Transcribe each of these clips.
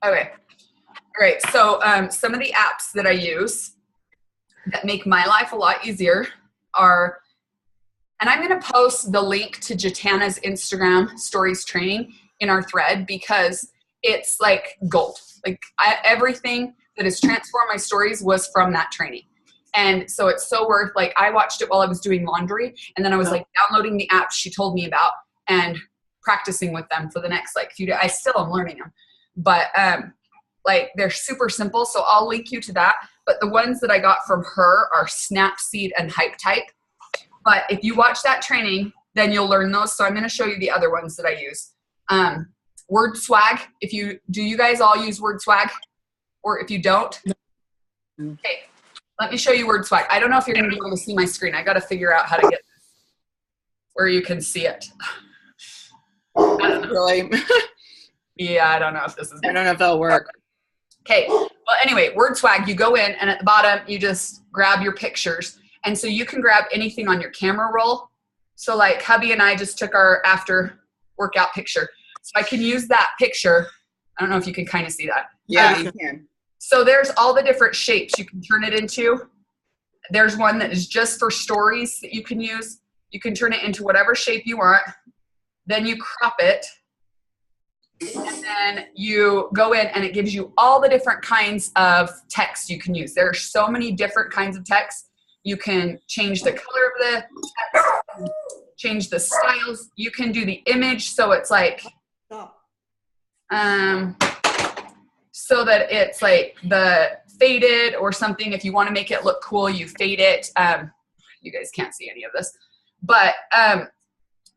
Okay. All right. So some of the apps that I use that make my life a lot easier are, and I'm going to post the link to Jatana's Instagram stories training in our thread because it's like gold. Like everything that has transformed my stories was from that training. And so it's so worth, like I watched it while I was doing laundry and then I was like downloading the apps she told me about and practicing with them for the next like few days. I still am learning them, but like they're super simple. So I'll link you to that. But the ones that I got from her are Snapseed and HypeType. But if you watch that training, then you'll learn those. So I'm going to show you the other ones that I use. WordSwag. Do you guys all use WordSwag? Or if you don't, okay, let me show you WordSwag. I don't know if you're going to be able to see my screen. I got to figure out how to get this where you can see it. Really? Yeah, I don't know if this is. I don't know if that'll work. Okay. Well, anyway, WordSwag. You go in, and at the bottom, you just grab your pictures, and so you can grab anything on your camera roll. So, like hubby and I just took our after workout picture, so I can use that picture. I don't know if you can kind of see that. Yeah, you can. So there's all the different shapes you can turn it into. There's one that is just for stories that you can use. You can turn it into whatever shape you want. Then you crop it. And then you go in and it gives you all the different kinds of text you can use. There are so many different kinds of text. You can change the color of the text, change the styles. You can do the image so it's like so that it's like the faded or something. If you want to make it look cool, you fade it. You guys can't see any of this. But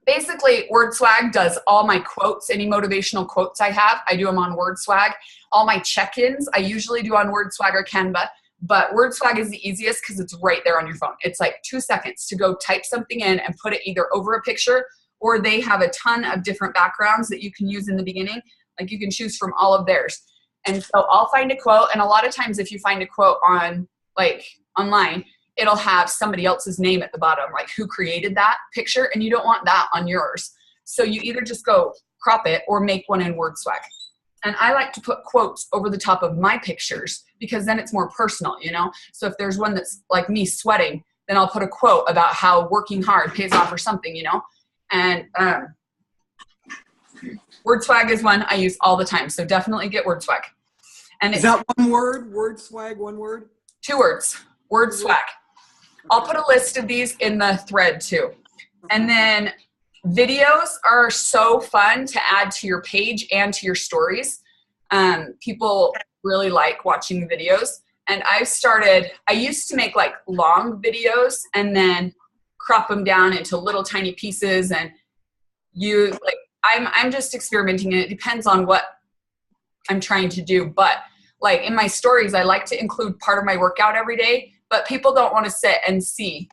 basically, WordSwag does all my quotes, any motivational quotes I have. I do them on WordSwag. All my check-ins, I usually do on WordSwag or Canva. But WordSwag is the easiest because it's right there on your phone. It's like 2 seconds to go type something in and put it either over a picture, or they have a ton of different backgrounds that you can use in the beginning. Like you can choose from all of theirs. And so I'll find a quote, and a lot of times if you find a quote on like online, it'll have somebody else's name at the bottom, like who created that picture, and you don't want that on yours. So you either just go crop it or make one in WordSwag. And I like to put quotes over the top of my pictures because then it's more personal, you know? So if there's one that's like me sweating, then I'll put a quote about how working hard pays off or something, you know? And WordSwag is one I use all the time. So definitely get WordSwag. And is that one word? WordSwag, one word? 2 words. WordSwag. I'll put a list of these in the thread too. And then videos are so fun to add to your page and to your stories. People really like watching the videos. And I used to make like long videos and then crop them down into little tiny pieces, and I'm just experimenting, and it depends on what I'm trying to do. But like in my stories, I like to include part of my workout every day, but people don't want to sit and see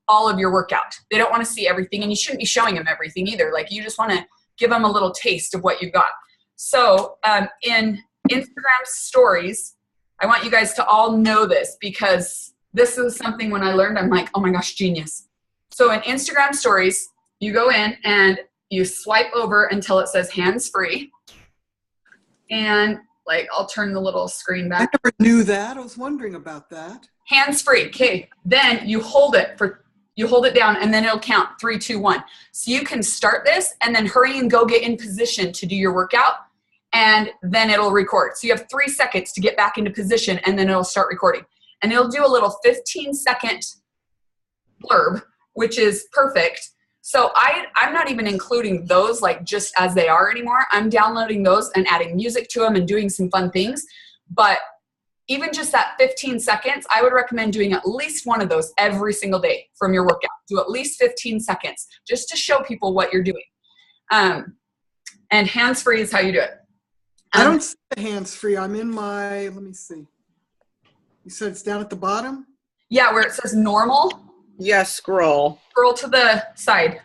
all of your workout. They don't want to see everything, and you shouldn't be showing them everything either. Like you just want to give them a little taste of what you've got. So in Instagram stories, I want you guys to all know this because this is something when I learned, I'm like, oh my gosh, genius. So in Instagram stories, you go in and you swipe over until it says hands-free. And like, I'll turn the little screen back. I never knew that. I was wondering about that. Hands-free. Okay. Then you hold it down and then it'll count 3, 2, 1. So you can start this and then hurry and go get in position to do your workout. And then it'll record. So you have 3 seconds to get back into position and then it'll start recording. And it'll do a little 15-second blurb, which is perfect. So I'm not even including those like just as they are anymore. I'm downloading those and adding music to them and doing some fun things. But even just that 15 seconds, I would recommend doing at least one of those every single day from your workout. Do at least 15 seconds just to show people what you're doing. And hands-free is how you do it. I don't see the hands-free. I'm in my, let me see. You said it's down at the bottom? Yeah, where it says normal. Yeah, scroll. Scroll to the side.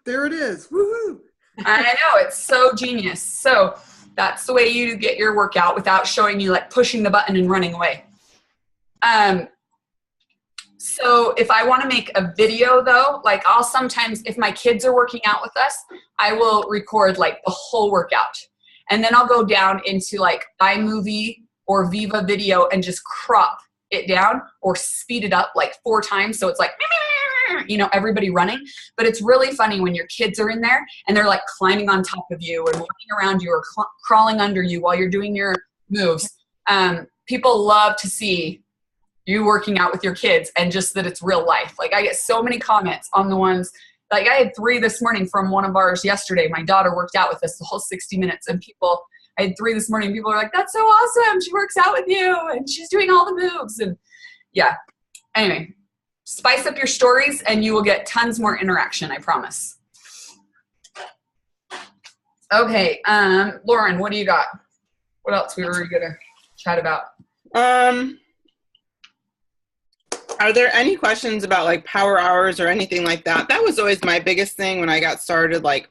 There it is. Woohoo! I know, it's so genius. So that's the way you get your workout without showing you like pushing the button and running away. So if I want to make a video though, like I'll sometimes, if my kids are working out with us, I will record like the whole workout. And then I'll go down into like iMovie or Viva Video and just crop it down or speed it up like 4 times. So it's like, you know, everybody running. But it's really funny when your kids are in there and they're like climbing on top of you and walking around you or crawling under you while you're doing your moves. People love to see you working out with your kids and just that it's real life. Like I get so many comments on the ones, like I had 3 this morning from one of ours yesterday. My daughter worked out with us the whole 60 minutes and I had 3 this morning. People are like, that's so awesome. She works out with you and she's doing all the moves. And yeah, anyway, spice up your stories and you will get tons more interaction. I promise. Okay. Lauren, what do you got? What else we were going to chat about? Are there any questions about like power hours or anything like that? That was always my biggest thing when I got started. Like,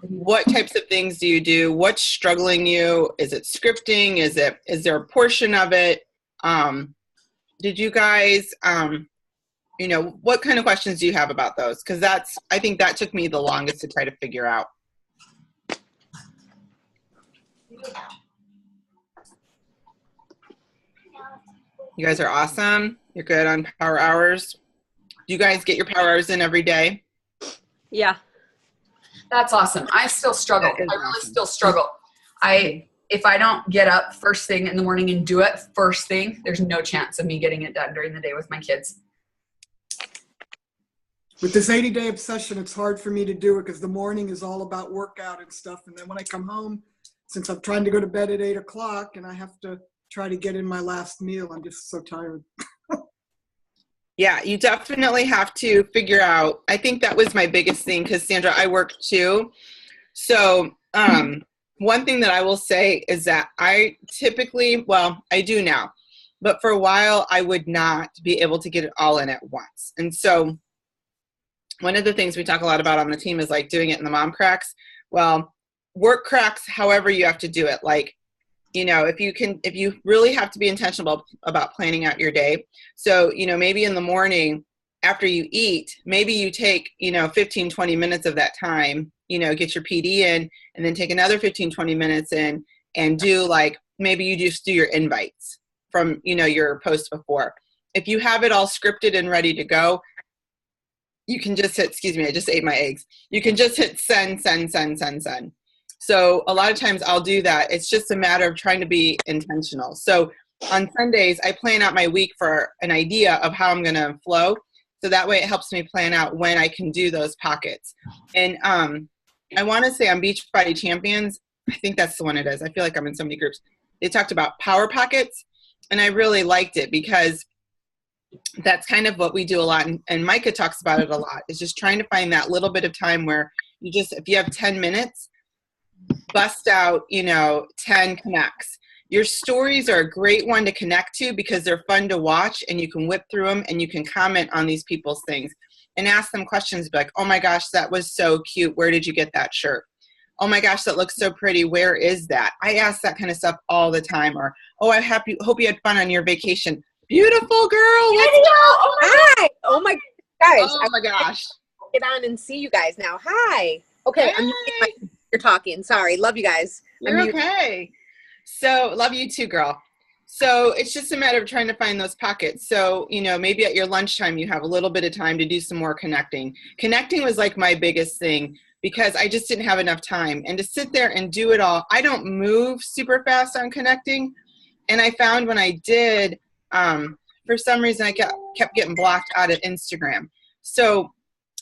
what types of things do you do? What's struggling you? Is it scripting? Is there a portion of it? Did you guys, you know, what kind of questions do you have about those? Because I think that took me the longest to try to figure out. You guys are awesome. You're good on power hours. Do you guys get your power hours in every day? Yeah. That's awesome. I still struggle. I really still struggle. If I don't get up first thing in the morning and do it first thing, there's no chance of me getting it done during the day with my kids. With this 80-day obsession, it's hard for me to do it because the morning is all about workout and stuff. And then when I come home, since I'm trying to go to bed at 8 o'clock and I have to try to get in my last meal, I'm just so tired. Yeah, you definitely have to figure out. I think that was my biggest thing because, Sandra, I work too. So one thing that I will say is that I typically, well, I do now, but for a while I would not be able to get it all in at once. And so one of the things we talk a lot about on the team is like doing it in the mom cracks. Well, work cracks however you have to do it. Like, you know, if you really have to be intentional about planning out your day. So, you know, maybe in the morning after you eat, maybe you take, you know, 15, 20 minutes of that time, you know, get your PD in and then take another 15, 20 minutes in and do like, maybe you just do your invites from, you know, your post before. If you have it all scripted and ready to go, you can just hit, excuse me, I just ate my eggs. You can just hit send. So a lot of times I'll do that. It's just a matter of trying to be intentional. So on Sundays, I plan out my week for an idea of how I'm going to flow. So that way it helps me plan out when I can do those pockets. And I want to say on Beachbody Champions, I think that's the one it is. I feel like I'm in so many groups. They talked about power pockets, and I really liked it because that's kind of what we do a lot. And Micah talks about it a lot. Is just trying to find that little bit of time where you just, if you have 10 minutes, bust out, you know, 10 connects. Your stories are a great one to connect to because they're fun to watch and you can whip through them and you can comment on these people's things and ask them questions like, oh my gosh, that was so cute. Where did you get that shirt? Oh my gosh, that looks so pretty. Where is that? I ask that kind of stuff all the time. Or, oh, hope you had fun on your vacation. Beautiful girl. Let's go. Hi. Oh my guys. Oh my gosh. Get on and see you guys now. Hi. Okay. Hey. You're talking. Sorry. Love you guys. You're okay. So love you too, girl. So it's just a matter of trying to find those pockets. So, you know, maybe at your lunchtime, you have a little bit of time to do some more connecting. Connecting was like my biggest thing because I just didn't have enough time. And to sit there and do it all, I don't move super fast on connecting. And I found when I did, for some reason, I kept getting blocked out of Instagram. So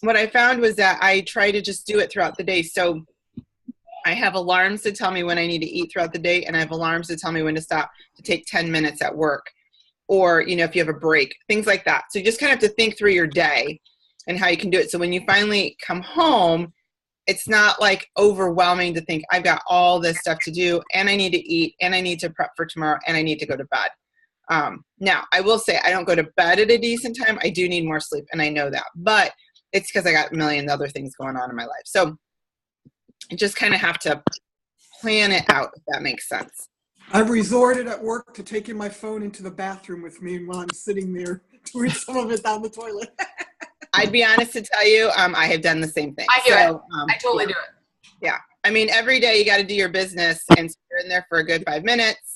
what I found was that I try to just do it throughout the day. So I have alarms to tell me when I need to eat throughout the day, and I have alarms to tell me when to stop to take 10 minutes at work, or, you know, if you have a break, things like that. So you just kind of have to think through your day and how you can do it. So when you finally come home, it's not like overwhelming to think I've got all this stuff to do and I need to eat and I need to prep for tomorrow and I need to go to bed. Now I will say I don't go to bed at a decent time. I do need more sleep and I know that, but it's because I got a million other things going on in my life. So you just kind of have to plan it out, if that makes sense. I've resorted at work to taking my phone into the bathroom with me while I'm sitting there to read some of it down the toilet. I'd be honest to tell you, I have done the same thing. I do it. I totally do it. Yeah. I mean, every day you got to do your business, and so you're in there for a good 5 minutes,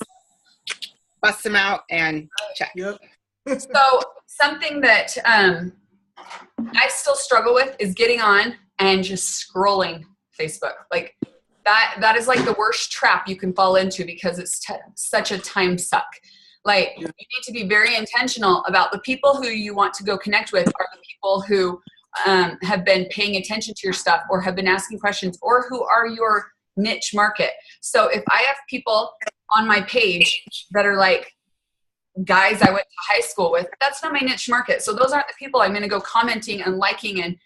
bust them out, and check. Yep. So something that I still struggle with is getting on and just scrolling Facebook. Like that is like the worst trap you can fall into because it's such a time suck. Like you need to be very intentional about the people who you want to go connect with are the people who have been paying attention to your stuff or have been asking questions or who are your niche market. So if I have people on my page that are like guys I went to high school with, that's not my niche market. So those aren't the people I'm going to go commenting and liking and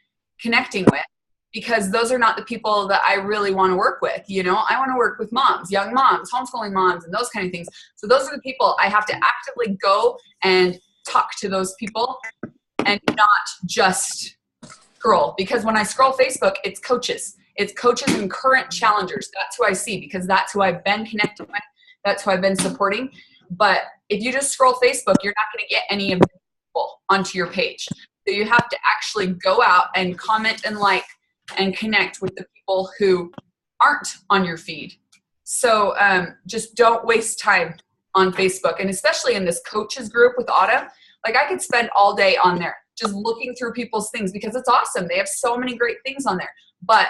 connecting with, because those are not the people that I really want to work with. You know, I want to work with moms, young moms, homeschooling moms, and those kind of things. So those are the people I have to actively go and talk to those people and not just scroll. Because when I scroll Facebook, it's coaches. It's coaches and current challengers. That's who I see because that's who I've been connected with. That's who I've been supporting. But if you just scroll Facebook, you're not going to get any of the people onto your page. So you have to actually go out and comment and like and connect with the people who aren't on your feed. So just don't waste time on Facebook. And especially in this coaches group with Autumn, like I could spend all day on there just looking through people's things because it's awesome. They have so many great things on there. But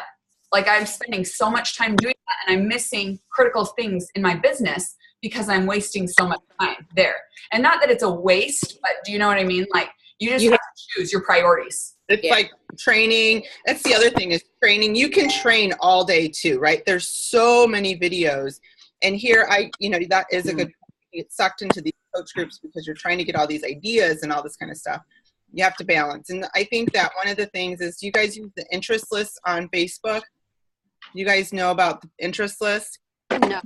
like I'm spending so much time doing that and I'm missing critical things in my business because I'm wasting so much time there. And not that it's a waste, but do you know what I mean? Like you just have to choose your priorities. It's like training. That's the other thing is training. You can train all day too, right? There's so many videos. And here that is a good point. You get sucked into these coach groups because you're trying to get all these ideas and all this kind of stuff. You have to balance. And I think that one of the things is, do you guys use the interest list on Facebook? Do you guys know about the interest list? No.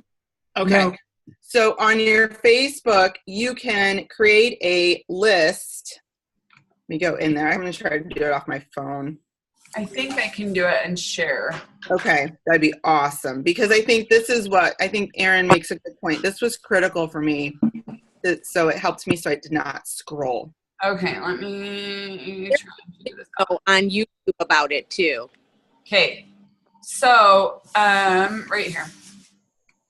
Okay. No. So on your Facebook, you can create a list. Let me go in there. I'm going to try to do it off my phone. I think I can do it and share. Okay. That'd be awesome. Because I think this is what, I think Erin makes a good point. This was critical for me. So it helped me so I did not scroll. Okay, let me try to do this. Oh, on YouTube about it too. Okay, so right here.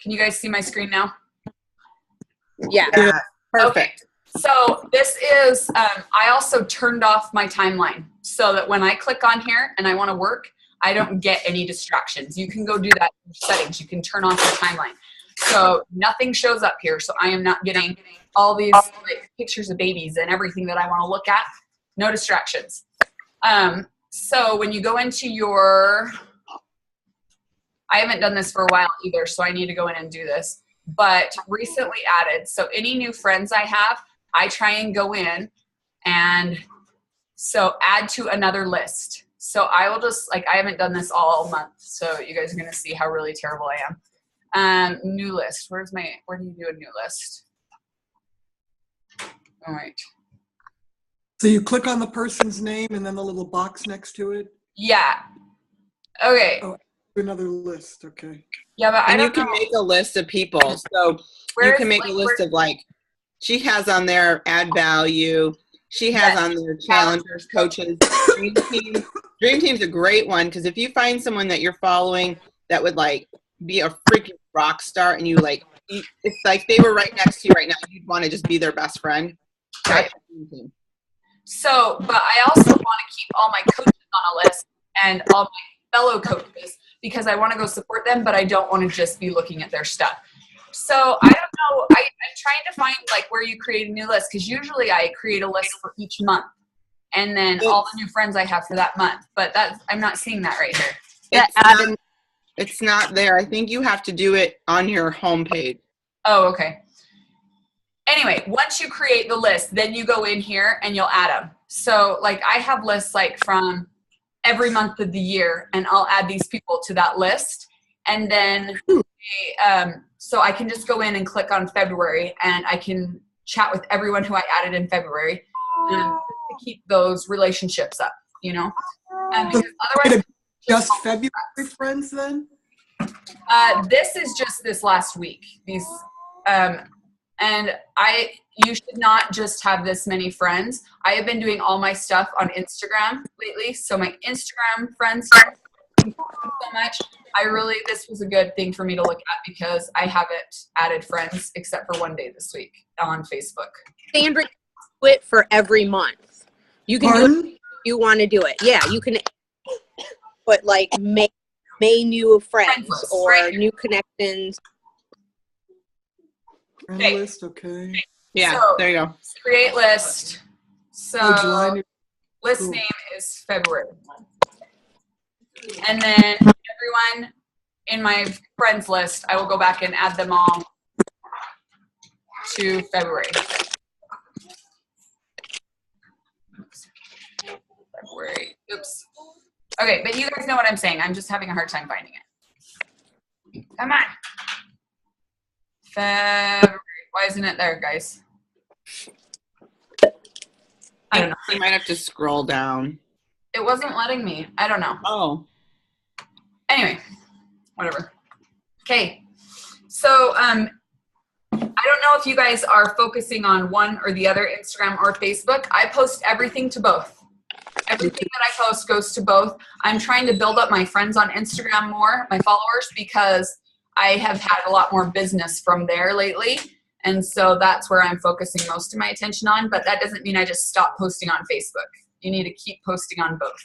Can you guys see my screen now? Yeah. Yeah. Perfect. Okay. So this is, I also turned off my timeline so that when I click on here and I want to work, I don't get any distractions. You can go do that in settings. You can turn off your timeline. So nothing shows up here. So I am not getting all these like pictures of babies and everything that I want to look at. No distractions. So when you go into your, I haven't done this for a while either, so I need to go in and do this, but recently added. So any new friends I have, I try and go in and so add to another list. So I will just, like, I haven't done this all month, so you guys are going to see how really terrible I am. New list. Where do you do a new list? All right. So you click on the person's name and then the little box next to it? Yeah. Okay. Oh, another list. Okay. Yeah, but I And you don't can know. make a list of people. So you can make a list of like, she has on there add value. She has on there challengers, coaches, dream team. Dream team's a great one because if you find someone that you're following that would like be a freaking rock star and you like, it's like they were right next to you right now. You'd want to just be their best friend. Right. That's Dream Team. So, but I also want to keep all my coaches on a list and all my fellow coaches because I want to go support them, but I don't want to just be looking at their stuff. So I don't know. I'm trying to find like where you create a new list because usually I create a list for each month and then all the new friends I have for that month. But I'm not seeing that right here. It's not there. I think you have to do it on your homepage. Oh, okay. Anyway, once you create the list, then you go in here and you'll add them. So like I have lists like from every month of the year and I'll add these people to that list. And then so I can just go in and click on February and I can chat with everyone who I added in February to keep those relationships up, you know? Because otherwise, just February friends then? this is just this last week. These, and And you should not just have this many friends. I have been doing all my stuff on Instagram lately. So my Instagram friends, thank you so much. This was a good thing for me to look at because I haven't added friends except for one day this week on Facebook. Sandra, do it for every month. You can do it Pardon? if you want to do it. Yeah, you can put like May new friends Friends, or right. new connections. Friend Okay. list, okay. Yeah, So- there you go. Create list. So Oh, July. list Cool. name is February. And then everyone in my friends list, I will go back and add them all to February. February. Oops. Okay, but you guys know what I'm saying. I'm just having a hard time finding it. Come on. February. Why isn't it there, guys? I don't know. You might have to scroll down. It wasn't letting me. I don't know. Oh. Anyway, whatever. Okay. So I don't know if you guys are focusing on one or the other, Instagram or Facebook. I post everything to both. Everything that I post goes to both. I'm trying to build up my friends on Instagram more, my followers, because I have had a lot more business from there lately. And so that's where I'm focusing most of my attention on. But that doesn't mean I just stop posting on Facebook. You need to keep posting on both.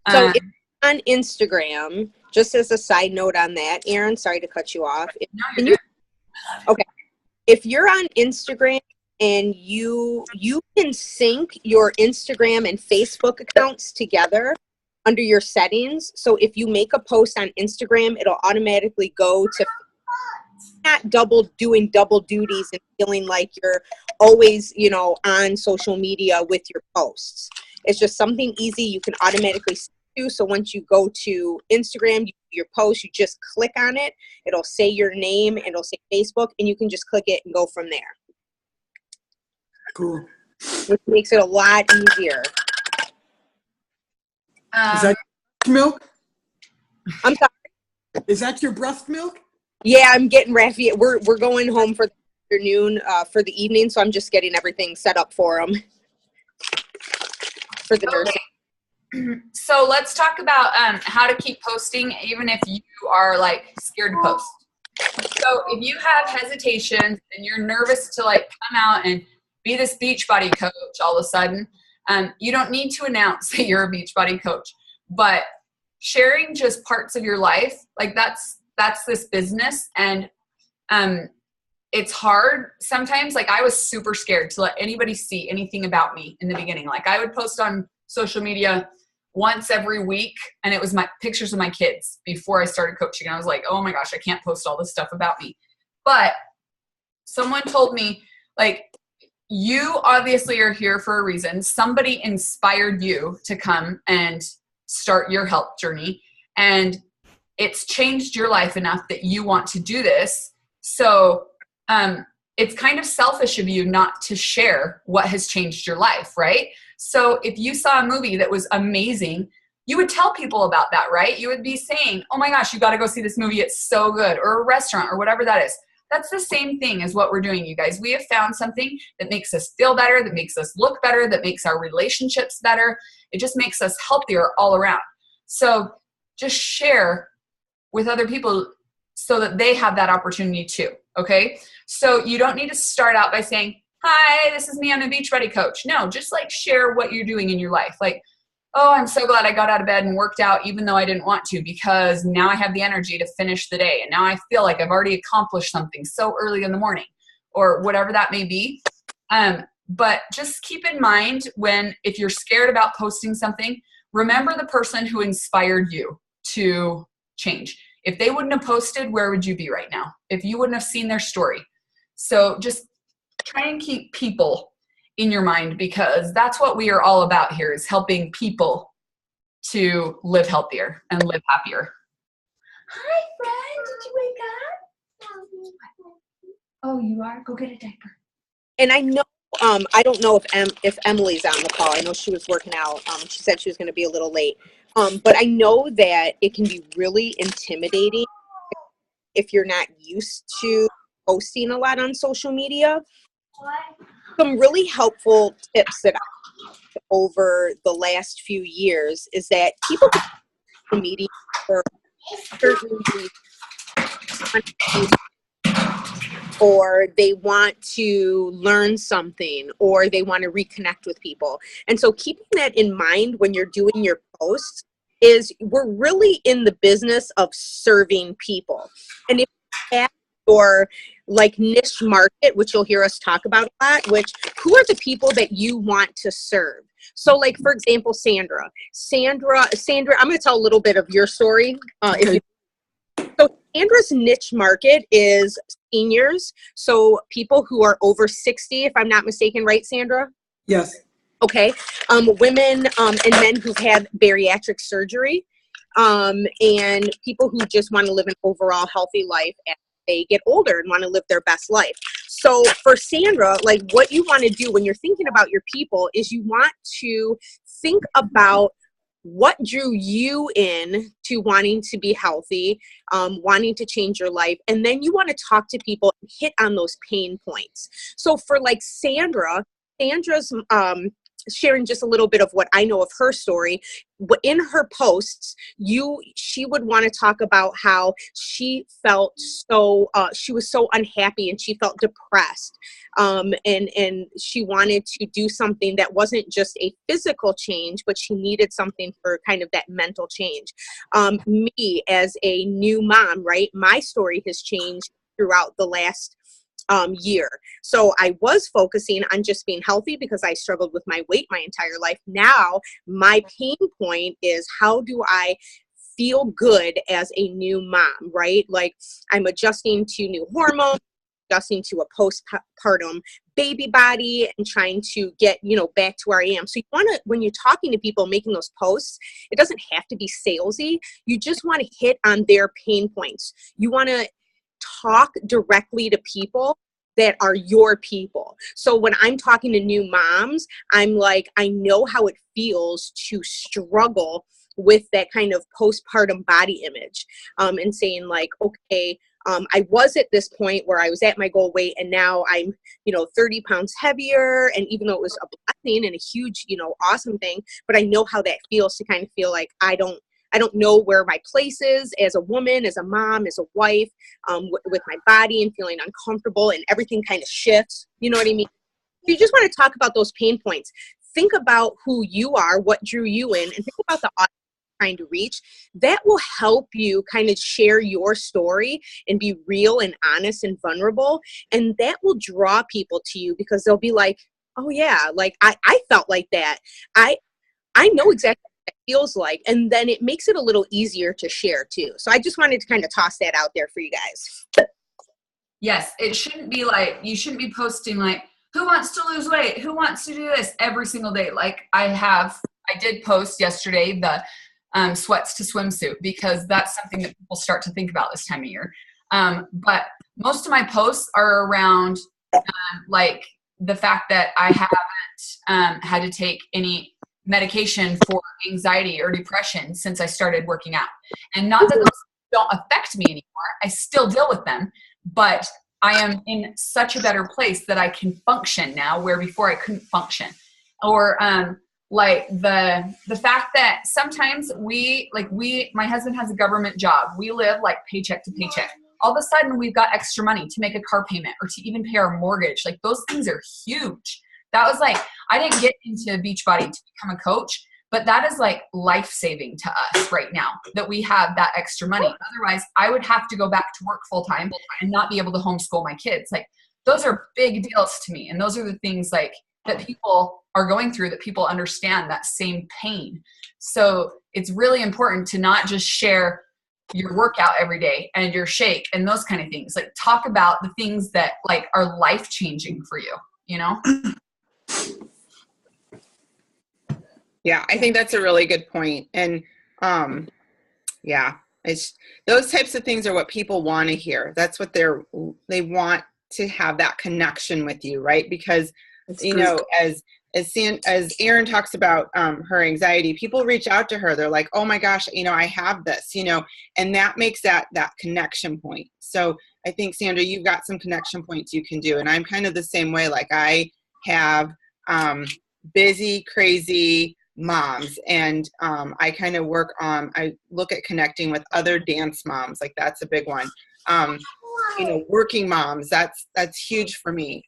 So if on Instagram, just as a side note on that, Erin, sorry to cut you off. no, you're good. If you're on Instagram and you can sync your Instagram and Facebook accounts together under your settings. So if you make a post on Instagram, it'll automatically go to not doing double duties and feeling like you're always, on social media with your posts. It's just something easy you can automatically do. So once you go to Instagram, your post, you just click on it. It'll say your name, and it'll say Facebook, and you can just click it and go from there, Cool. which makes it a lot easier. Is that milk? I'm sorry. Is that your breast milk? Yeah, I'm getting Rafi. We're going home for the afternoon, for the evening, so I'm just getting everything set up for them. For the nursing. So let's talk about how to keep posting even if you are like scared to post. So if you have hesitations and you're nervous to like come out and be this Beachbody coach all of a sudden, you don't need to announce that you're a Beachbody coach, but sharing just parts of your life, like that's this business. And it's hard sometimes. Like I was super scared to let anybody see anything about me in the beginning. Like I would post on social media once every week, and it was my pictures of my kids before I started coaching. I was like, oh my gosh, I can't post all this stuff about me. But someone told me, like, you obviously are here for a reason. Somebody inspired you to come and start your health journey, and it's changed your life enough that you want to do this. So it's kind of selfish of you not to share what has changed your life, right? So if you saw a movie that was amazing, you would tell people about that, right? You would be saying, oh my gosh, you got to go see this movie. It's so good. Or a restaurant or whatever that is. That's the same thing as what we're doing, you guys. We have found something that makes us feel better, that makes us look better, that makes our relationships better. It just makes us healthier all around. So just share with other people so that they have that opportunity too, okay? So you don't need to start out by saying, hi, this is me, I'm a Beachbody coach. No, just like share what you're doing in your life. Like, oh, I'm so glad I got out of bed and worked out even though I didn't want to, because now I have the energy to finish the day. And now I feel like I've already accomplished something so early in the morning, or whatever that may be. But just keep in mind if you're scared about posting something, remember the person who inspired you to change. If they wouldn't have posted, where would you be right now? If you wouldn't have seen their story. So just try and keep people in your mind, because that's what we are all about here, is helping people to live healthier and live happier. Hi, friend. Did you wake up? Oh, you are? Go get a diaper. And I know, I don't know if Emily's on the call. I know she was working out. She said she was going to be a little late. But I know that it can be really intimidating if you're not used to posting a lot on social media. Some really helpful tips that I've over the last few years is that people go to media for certain reasons, or they want to learn something, or they want to reconnect with people. And so keeping that in mind when you're doing your posts is we're really in the business of serving people. And if you have your like niche market, which you'll hear us talk about a lot, which who are the people that you want to serve? So like, for example, Sandra, I'm going to tell a little bit of your story. So Sandra's niche market is seniors. So people who are over 60, if I'm not mistaken, right, Sandra? Yes. Okay. Women and men who've had bariatric surgery, and people who just want to live an overall healthy life as they get older and want to live their best life. So for Sandra, like what you want to do when you're thinking about your people is you want to think about what drew you in to wanting to be healthy, wanting to change your life. And then you want to talk to people and hit on those pain points. So for like Sandra's sharing just a little bit of what I know of her story. In her posts, she would want to talk about how she felt she was so unhappy and she felt depressed. And she wanted to do something that wasn't just a physical change, but she needed something for kind of that mental change. Me as a new mom, right? My story has changed throughout the last year. So I was focusing on just being healthy because I struggled with my weight my entire life. Now my pain point is how do I feel good as a new mom, right? Like I'm adjusting to new hormones, adjusting to a postpartum baby body and trying to get, back to where I am. So you want to, when you're talking to people, making those posts, it doesn't have to be salesy. You just want to hit on their pain points. You want to talk directly to people that are your people. So when I'm talking to new moms, I'm like, I know how it feels to struggle with that kind of postpartum body image, and saying like, okay, I was at this point where I was at my goal weight and now I'm, 30 pounds heavier. And even though it was a blessing and a huge, awesome thing, but I know how that feels to kind of feel like I don't know where my place is as a woman, as a mom, as a wife, with my body and feeling uncomfortable and everything kind of shifts. You know what I mean? If you just want to talk about those pain points, think about who you are, what drew you in, and think about the audience you're trying to reach. That will help you kind of share your story and be real and honest and vulnerable. And that will draw people to you because they'll be like, oh yeah, like I felt like that. I know exactly it feels like, and then it makes it a little easier to share too. So I just wanted to kind of toss that out there for you guys. Yes, it shouldn't be like, you shouldn't be posting like, who wants to lose weight? Who wants to do this every single day? Like I did post yesterday the sweats to swimsuit because that's something that people start to think about this time of year. But most of my posts are around like the fact that I haven't had to take any medication for anxiety or depression since I started working out. And not that those don't affect me anymore. I still deal with them, but I am in such a better place that I can function now where before I couldn't function. Or like the fact that sometimes my husband has a government job. We live like paycheck to paycheck. All of a sudden we've got extra money to make a car payment or to even pay our mortgage. Like those things are huge. That was like, I didn't get into Beachbody to become a coach, but that is like life-saving to us right now that we have that extra money. Otherwise, I would have to go back to work full-time and not be able to homeschool my kids. Like those are big deals to me. And those are the things like that people are going through, that people understand that same pain. So it's really important to not just share your workout every day and your shake and those kind of things. Like talk about the things that like are life-changing for you, Yeah, I think that's a really good point. And yeah, it's those types of things are what people want to hear. That's what they want to have that connection with you, right? Because as as Erin talks about her anxiety, people reach out to her. They're like, oh my gosh, I have this, and that makes that connection point. So I think, Sandra, you've got some connection points you can do. And I'm kind of the same way. Like I have busy, crazy moms, and I kind of I look at connecting with other dance moms. Like that's a big one. Working moms, that's huge for me.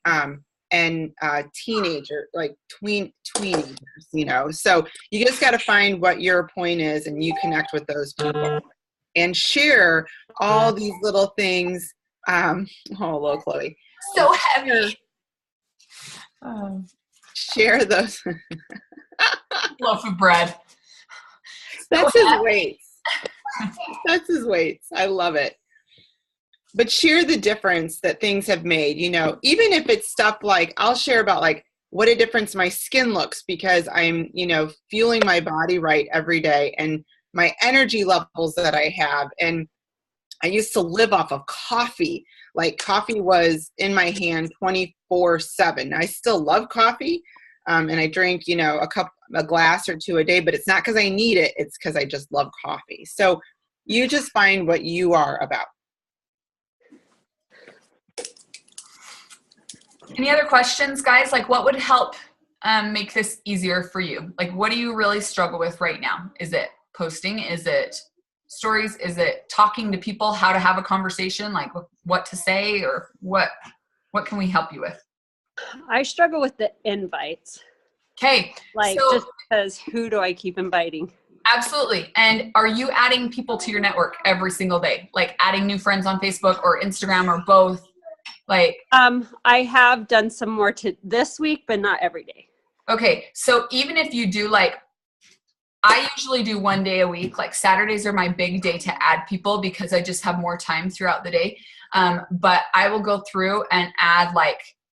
And teenager, like tweenagers, so you just got to find what your point is and you connect with those people and share all these little things. Oh, hello, Chloe. So heavy. Share those. Loaf of bread. That's his weights. That's his weights. I love it. But share the difference that things have made, even if it's stuff like, I'll share about like what a difference my skin looks because I'm, fueling my body right every day and my energy levels that I have. And I used to live off of coffee. Like coffee was in my hand 24/7. I still love coffee. And I drink, a glass or two a day, but it's not because I need it. It's because I just love coffee. So you just find what you are about. Any other questions, guys? Like what would help make this easier for you? Like what do you really struggle with right now? Is it posting? Is it stories? Is it talking to people, how to have a conversation, like what to say, or what can we help you with? I struggle with the invites. Okay. Like just because who do I keep inviting? Absolutely. And are you adding people to your network every single day? Like adding new friends on Facebook or Instagram or both? Like, I have done some more to this week, but not every day. Okay. So even if you do I usually do 1 day a week, like Saturdays are my big day to add people because I just have more time throughout the day. But I will go through and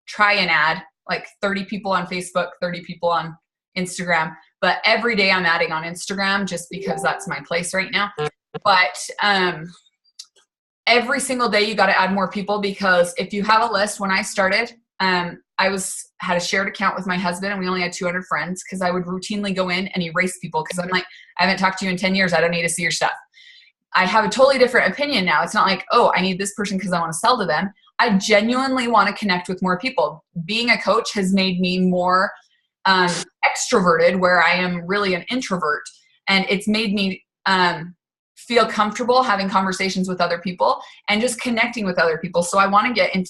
try and add like 30 people on Facebook, 30 people on Instagram. But every day I'm adding on Instagram just because that's my place right now. But, every single day you got to add more people because if you have a list, when I started, I had a shared account with my husband and we only had 200 friends because I would routinely go in and erase people because I'm like, I haven't talked to you in 10 years. I don't need to see your stuff. I have a totally different opinion now. It's not like, oh, I need this person because I want to sell to them. I genuinely want to connect with more people. Being a coach has made me more extroverted where I am really an introvert. And it's made me feel comfortable having conversations with other people and just connecting with other people. So I want to get into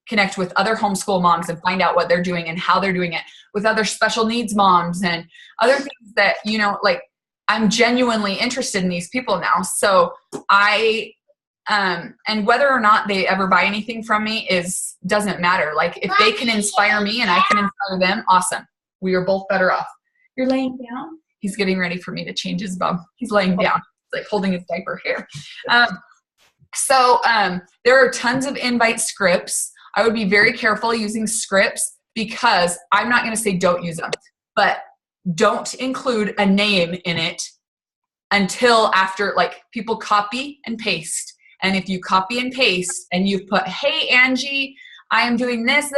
connect with other homeschool moms and find out what they're doing and how they're doing it with other special needs moms and other things that, I'm genuinely interested in these people now. So and whether or not they ever buy anything from me doesn't matter. Like if they can inspire me and I can inspire them, awesome. We are both better off. You're laying down. He's getting ready for me to change his bum. He's laying down. Like holding his diaper here. So there are tons of invite scripts. I would be very careful using scripts because I'm not going to say don't use them, but don't include a name in it until after people copy and paste. And if you copy and paste and you put, hey, Angie, I am doing this,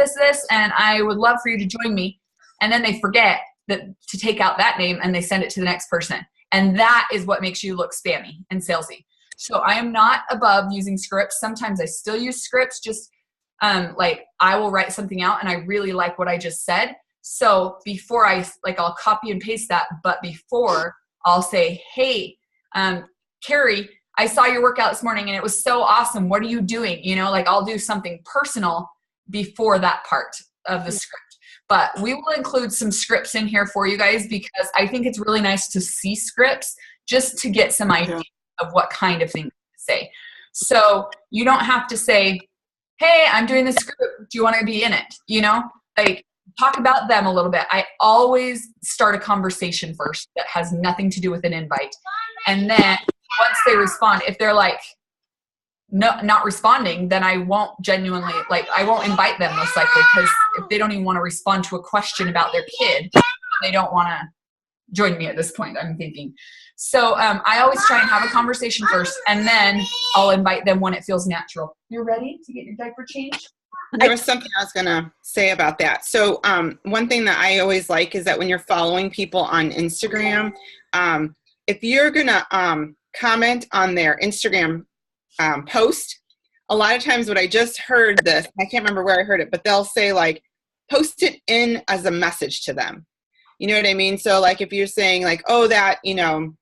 and I would love for you to join me. And then they forget to take out that name and they send it to the next person. And that is what makes you look spammy and salesy. So I am not above using scripts. Sometimes I still use scripts, just I will write something out and I really like what I just said. So before I'll copy and paste that, but before I'll say, hey, Carrie, I saw your workout this morning and it was so awesome. What are you doing? I'll do something personal before that part of the script. But we will include some scripts in here for you guys because I think it's really nice to see scripts just to get some idea of what kind of things to say. So you don't have to say, hey, I'm doing this script. Do you want to be in it? Talk about them a little bit. I always start a conversation first that has nothing to do with an invite. And then once they respond, if they're not responding, then I won't genuinely, I won't invite them most likely because if they don't even want to respond to a question about their kid, they don't want to join me at this point, I'm thinking. So I always try and have a conversation first and then I'll invite them when it feels natural. You're ready to get your diaper changed? There was something I was going to say about that. So one thing that I always like is that when you're following people on Instagram, if you're going to comment on their Instagram post, a lot of times what I just heard this, I can't remember where I heard it, but they'll say like, post it in as a message to them. You know what I mean? So like if you're saying like, oh, that, you know,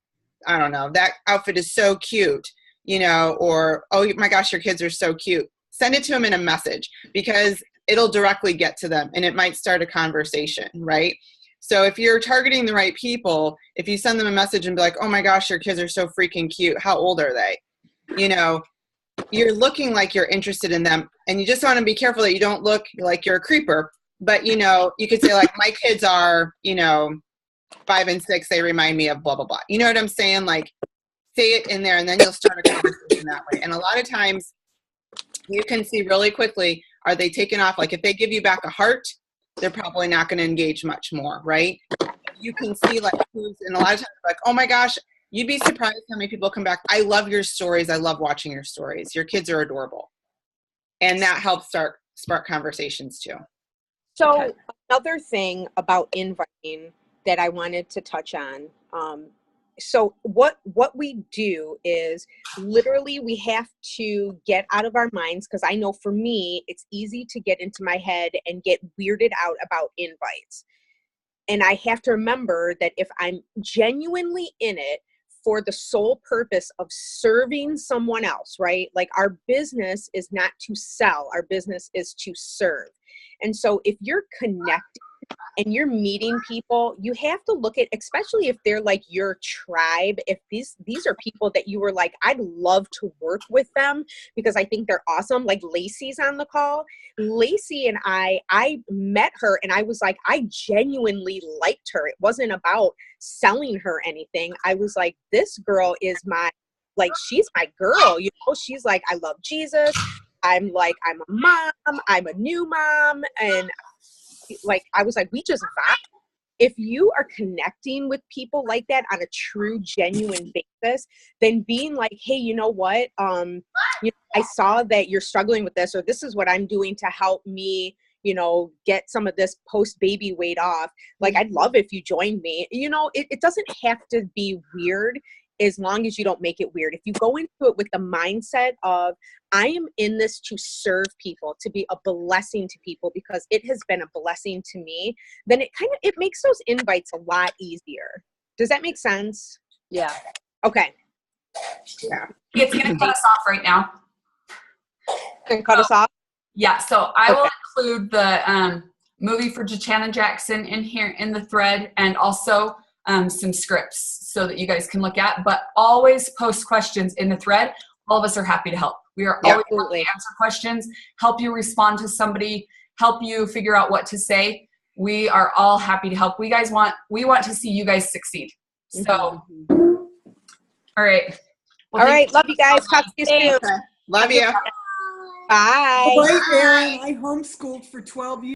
I don't know, that outfit is so cute, you know, or, oh my gosh, your kids are so cute. Send it to them in a message because it'll directly get to them and it might start a conversation, right? So if you're targeting the right people, if you send them a message and be like, oh my gosh, your kids are so freaking cute. How old are they? You know, you're looking like you're interested in them, and you just want to be careful that you don't look like you're a creeper. But, you know, you could say like, my kids are, you know, 5 and 6. They remind me of blah, blah, blah. You know what I'm saying? Like, say it in there and then you'll start a conversation that way. And a lot of times you can see really quickly, are they taken off? Like if they give you back a heart, they're probably not going to engage much more, right? You can see like who's, and a lot of times like, oh my gosh, you'd be surprised how many people come back. I love your stories. I love watching your stories. Your kids are adorable. And that helps spark conversations too. So another thing about inviting that I wanted to touch on. So what we do is literally we have to get out of our minds, because I know for me, it's easy to get into my head and get weirded out about invites. And I have to remember that if I'm genuinely in it for the sole purpose of serving someone else, right? Like our business is not to sell, our business is to serve. And so if you're connected and you're meeting people, you have to look at, especially if they're like your tribe, if these are people that you were like, I'd love to work with them because I think they're awesome. Like Lacey's on the call. Lacey and I met her and I was like, I genuinely liked her. It wasn't about selling her anything. I was like, this girl is she's my girl. You know, she's like, I love Jesus. I'm like, I'm a mom, I'm a new mom. And like, I was like, we just vibe. If you are connecting with people like that on a true, genuine basis, then being like, hey, you know what? You know, I saw that you're struggling with this, or this is what I'm doing to help me, you know, get some of this post-baby weight off. Like, I'd love if you joined me. You know, it doesn't have to be weird as long as you don't make it weird. If you go into it with the mindset of, I am in this to serve people, to be a blessing to people because it has been a blessing to me, then it makes those invites a lot easier. Does that make sense? Yeah. Okay. Yeah. It's going to cut us off right now. Can cut us off? Yeah, so I will include the movie for Jachanna Jackson in here in the thread, and also some scripts so that you guys can look at, but always post questions in the thread. All of us are happy to help. We are always happy to answer questions, help you respond to somebody, help you figure out what to say. We are all happy to help. We want to see you guys succeed. So, all right. Well, all right. Love you guys. Talk to you soon. Okay. Love you. Bye. Bye, Erin. I homeschooled for 12 years.